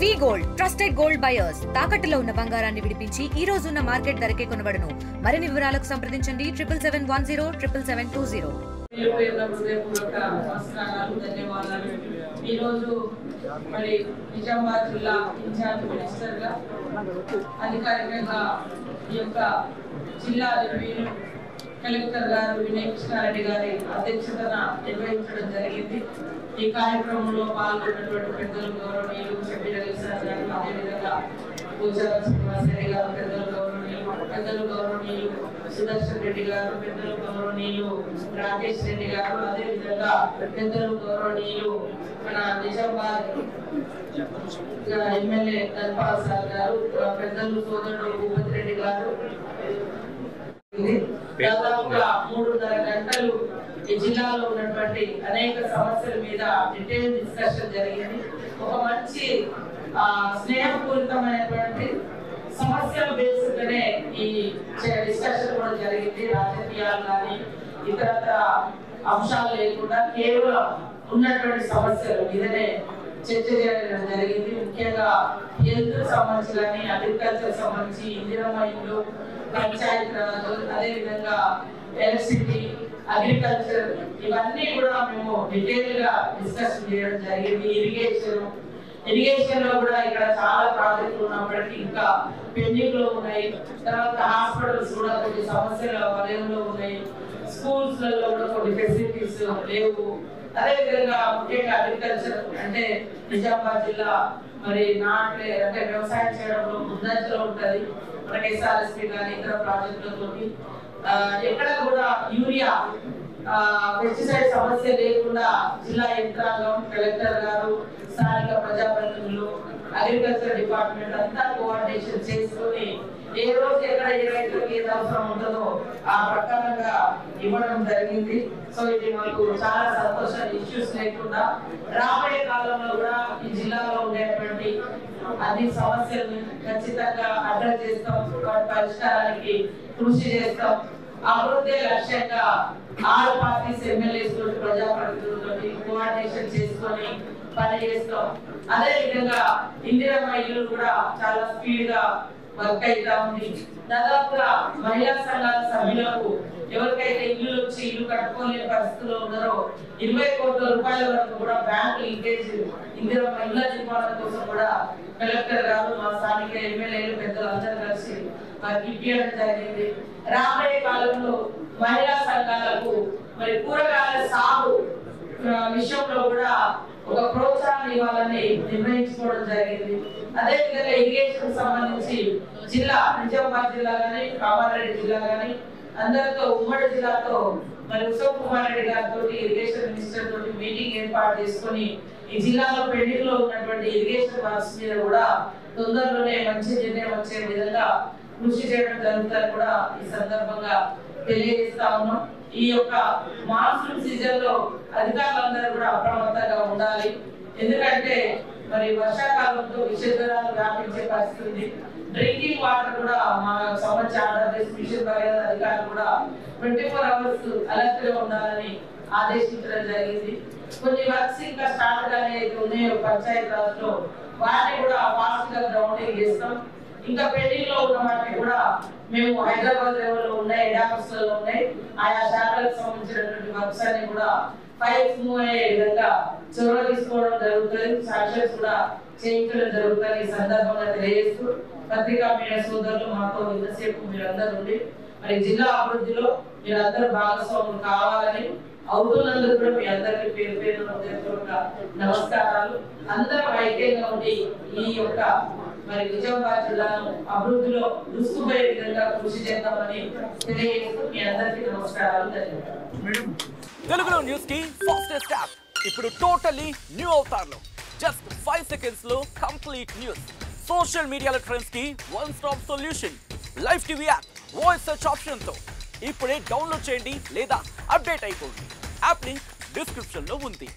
వి gold trusted gold buyers తాకట్టులో ఉన్న బంగారాన్ని విడిపించి ఈ రోజు ఉన్న మార్కెట్ ధరకే కొనబడును. మరిన్ని వివరాలకు సంప్రదించండి 77107720. ఈ రోజు మరి నిజామాబాద్ జిల్లా ఇన్ఛార్జ్ మినిస్టర్ గా అధికారికంగా ఈ యొక్క జిల్లా రివ్యూ కలెక్టర్ గారు వినయ్ కృష్ణారెడ్డి గారి అధ్యక్షతన నిర్వహించడం జరిగింది. ఈ కార్యక్రమంలో పాల్గొన్నటువంటి పెద్దలు గౌరవనీయులు సభ్యులు సార్ గారు, అదేవిధంగా పూజార శ్రీనివాసరెడ్డి గారు, పెద్దలు గౌరవనీయులు సుదర్శన్ రెడ్డి గారు, పెద్దలు గౌరవనీయులు రాకేష్ రెడ్డి గారు, అదేవిధంగా పెద్దలు గౌరవనీయులు మన నిజామాబాద్ ఎమ్మెల్యే ధన్పాల్ సార్ గారు, పెద్దలు సోదరుడు భూపతి రెడ్డి గారు. దాదాపుగా 3.5 గంటలు ఈ జిల్లాలో ఉన్నటువంటి అనేక సమస్యల మీద డీటెయిల్ డిస్కషన్ జరిగింది. ఒక మంచి స్నేహపూరితమైనటువంటి సమస్యల బేస్గానే ఈ డిస్కషన్ కూడా జరిగింది. రాజకీయాలు కానీ ఇతరత్ర అంశాలు లేకుండా కేవలం ఉన్నటువంటి సమస్యల మీదనే చర్చ చేయడం జరిగింది. ముఖ్యంగా హెల్త్ సంబంధించి కానీ, అగ్రికల్చర్ సంబంధించి, ఇందిరమ్మ ఇల్లు, పంచాయత్ రాజు, అదేవిధంగా ఎలక్ట్రిసిటీ, అగ్రికల్చర్, ఇవన్నీ కూడా మేము డీటెయిల్ గా డిస్కషన్ చేయడం జరిగింది. ఇరిగేషన్ లో కూడా ఇక్కడ చాలా ప్రాజెక్టులు ఉన్నప్పటికీ ఇంకా పెండింగ్ లో ఉన్నాయి. తర్వాత హాస్పిటల్స్ కూడా కొన్ని సమస్యల వలయంలో ఉన్నాయి. స్కూల్స్ లలో కూడా కొన్ని ఫెసిలిటీస్ లేవు. అదేవిధంగా ముఖ్యంగా అగ్రికల్చర్ అంటే నిజామాబాద్ జిల్లా మరి నాట్లే అంటే వ్యవసాయం చేయడంలో ముందంజలో ఉంటది. మనకి ఎస్ఆర్ఎస్పీ కానీ ఇతర ప్రాజెక్టులతో ఎక్కడ కూడా యూరియా పెస్టిసైడ్ సమస్య లేకుండా జిల్లా యంత్రాంగం, కలెక్టర్ గారు, స్థానిక ప్రజాప్రతినిధులు, అగ్రికల్చర్ డిపార్ట్మెంట్ అంతా కోఆర్డినేషన్ చేసుకొని ఏ రోజు ఎక్కడ ఏ రైతులకు ఏది అవసరం ఉంటుందో ఆ ప్రకారంగా ఇవ్వడం జరిగింది. సో ఇది మనకు చాలా సంతోషం. ఇష్యూస్ లేకుండా రాబోయే కాలంలో కూడా ఈ జిల్లాలో ఉండేటువంటి అన్ని సమస్యలను ఖచ్చితంగా అడ్రస్ చేస్తాం. వాటి పరిష్కారానికి కృషి చేస్తాం. అభివృద్ధి లక్ష్యంగా 6 పార్టీస్ ఎమ్మెల్యేస్ తోటి, ప్రజాప్రతినిధులతో కోఆర్డినేషన్ చేసుకొని పని చేస్తాం. అదే విధంగా ఇందిరమ్మ ఇల్లు కూడా చాలా స్పీడ్ గా వర్క్ అవుతా ఉంది. దాదాపుగా మహిళా సంఘాల సభ్యులకు ఎవరికైతే ఇల్లు వచ్చి ఇల్లు కట్టుకోలేని పరిస్థితుల్లో ఉన్నారో 20 కోట్ల రూపాయల వరకు కూడా బ్యాంకు లింకేజ్ ఇందిరమ్మ ఇళ్ల నిర్మాణం కోసం కూడా కలెక్టర్ గారు, మా స్థానిక ఎమ్మెల్యేలు, పెద్దలు అందరూ కలిసి వారికి ఇప్పించడం జరిగింది. రాబోయే కాలంలో మహిళా సంఘాలకు మరి కూరగాయల సాగు విషయంలో కూడా ఒక ప్రోత్సాహం ఇవ్వాలని నిర్ణయించుకోవడం జరిగింది. అదే విధంగా ఇరిగేషన్ సంబంధించి జిల్లా నిజామాబాద్ జిల్లా కానీ, కామారెడ్డి జిల్లా కానీ అందరితో ఉమ్మడి జిల్లాతో మరి ఉత్తమ్ కుమార్ రెడ్డి గారితో ఇరిగేషన్ మినిస్టర్ తోటి మీటింగ్ ఏర్పాటు చేసుకొని ఈ జిల్లాలో పెండింగ్ లో ఉన్నటువంటి ఇరిగేషన్ వర్క్స్ మీద కూడా తొందరలోనే మంచి నిర్ణయం వచ్చే విధంగా కృషి చేయడం జరుగుతుందని కూడా ఈ సందర్భంగా తెలియజేస్తా ఉన్నాం. ఈ యొక్క మాన్సూన్ సీజన్ లో అధికారులందరూ కూడా అప్రమత్తంగా ఉండాలి. ఎందుకంటే మరి వర్షాకాలంతో విషజ్వరాలు వ్యాపించే పరిస్థితి ఉంది. డ్రింకింగ్ వాటర్ కూడా మా సంబంధించి ఆంధ్రప్రదేశ్ మిషన్ భగీరథ అధికారులు కూడా 24 hours అలర్ట్ గా ఉండాలని ఆదేశించడం జరిగింది. కొన్ని వర్క్స్ ఇంకా స్టార్ట్ గానే ఉన్నాయో పంచాయత్ రాజ్ లో వాటిని కూడా ఫాస్ట్ గా గ్రౌండింగ్ చేస్తాం. ఇంకా పెండింగ్ లో ఉన్న వాటిని కూడా మేము హైదరాబాద్ లెవెల్లో ఉన్నాయి, ఎడాప్స్ లో ఉన్నాయి, ఆయా శాఖలకు సంబంధించినటువంటి వర్క్స్ అన్ని కూడా ఫైల్స్ మూవ్ అయ్యే విధంగా చొరవ తీసుకోవడం జరుగుతుంది. సాక్షన్స్ కూడా చేయించడం జరుగుతుంది. ఈ సందర్భంగా తెలియజేస్తూ పత్రికా మీడియా సోదరులు మాతో ఇంతసేపు మీరందరూ ఉండి మరి జిల్లా అభివృద్ధిలో మీరందరూ భాగస్వాములు కావాలని అవుతున్నందుకు కూడా మీ అందరికీ పేరు పేరు నమస్కారాలు. అందరం ఐక్యంగా ఉండి ఈ యొక్క మరి నిజామాబాద్ జిల్లాను అభివృద్ధిలో దూసుకుపోయే విధంగా కృషి చేద్దామని తెలియజేస్తూ మీ అందరికీ నమస్కారాలు. ధన్యవాదాలు. తెలుగులో న్యూస్ కి ఫాస్టెస్ట్ యాప్ ఇప్పుడు టోటల్లీ న్యూ అవతార్ లో జస్ట్ 5 seconds లో కంప్లీట్ న్యూస్. సోషల్ మీడియాలో ట్రెండ్స్ కి one stop solution. Live TV app voice search option తో ఇప్పుడే డౌన్లోడ్ చేయండి లేదా అప్డేట్ అయిపోండి. యాప్ లింక్ డిస్క్రిప్షన్ లో ఉంది.